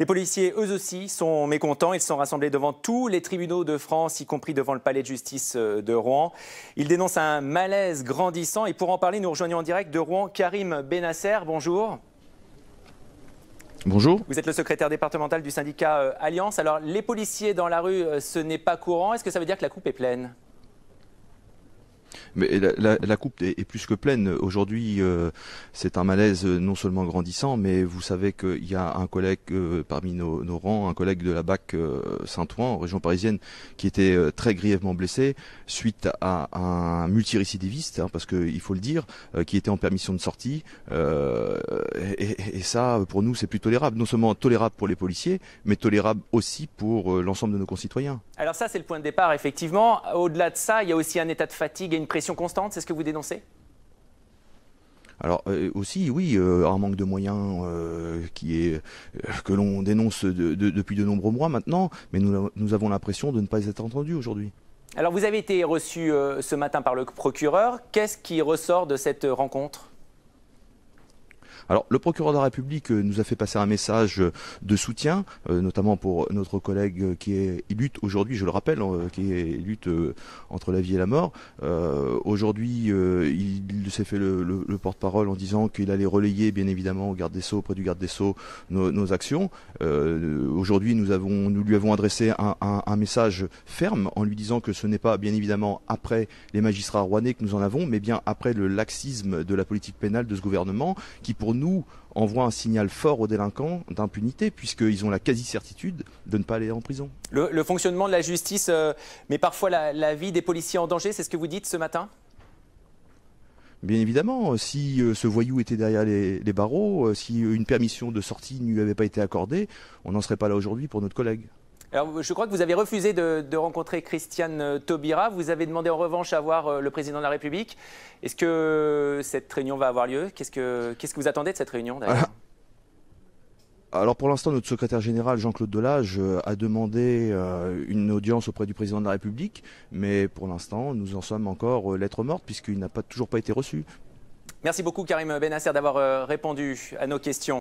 Les policiers, eux aussi, sont mécontents. Ils sont rassemblés devant tous les tribunaux de France, y compris devant le palais de justice de Rouen. Ils dénoncent un malaise grandissant. Et pour en parler, nous rejoignons en direct de Rouen Karim Benasser. Bonjour. Bonjour. Vous êtes le secrétaire départemental du syndicat Alliance. Alors, les policiers dans la rue, ce n'est pas courant. Est-ce que ça veut dire que la coupe est pleine ? Mais la coupe est plus que pleine. Aujourd'hui, c'est un malaise non seulement grandissant, mais vous savez qu'il y a un collègue parmi nos rangs, un collègue de la BAC Saint-Ouen, en région parisienne, qui était très grièvement blessé suite à un multirécidiviste, parce qu'il faut le dire, qui était en permission de sortie. Et ça, pour nous, c'est plus tolérable. Non seulement tolérable pour les policiers, mais tolérable aussi pour l'ensemble de nos concitoyens. Alors ça, c'est le point de départ, effectivement. Au-delà de ça, il y a aussi un état de fatigue et une pression constante. C'est ce que vous dénoncez ? Alors aussi, oui, un manque de moyens que l'on dénonce depuis de nombreux mois maintenant, mais nous avons l'impression de ne pas être entendus aujourd'hui. Alors vous avez été reçu ce matin par le procureur. Qu'est-ce qui ressort de cette rencontre ? Alors, le procureur de la République nous a fait passer un message de soutien, notamment pour notre collègue qui lutte aujourd'hui, je le rappelle, qui lutte entre la vie et la mort. Aujourd'hui, il s'est fait le porte-parole en disant qu'il allait relayer, bien évidemment, auprès du garde des Sceaux, nos actions. Aujourd'hui, nous lui avons adressé un message ferme en lui disant que ce n'est pas, bien évidemment, après les magistrats rouennais que nous en avons, mais bien après le laxisme de la politique pénale de ce gouvernement, qui pour nous envoie un signal fort aux délinquants d'impunité, puisqu'ils ont la quasi-certitude de ne pas aller en prison. Le fonctionnement de la justice met parfois la vie des policiers en danger, c'est ce que vous dites ce matin ? Bien évidemment, si ce voyou était derrière les barreaux, si une permission de sortie ne lui avait pas été accordée, on n'en serait pas là aujourd'hui pour notre collègue. Alors, je crois que vous avez refusé de rencontrer Christiane Taubira. Vous avez demandé en revanche à voir le président de la République. Est-ce que cette réunion va avoir lieu ? Qu'est-ce que vous attendez de cette réunion d'ailleurs ? Alors pour l'instant, notre secrétaire général Jean-Claude Delage a demandé une audience auprès du président de la République, mais pour l'instant, nous en sommes encore lettre morte puisqu'il n'a toujours pas été reçu. Merci beaucoup Karim Benasser d'avoir répondu à nos questions.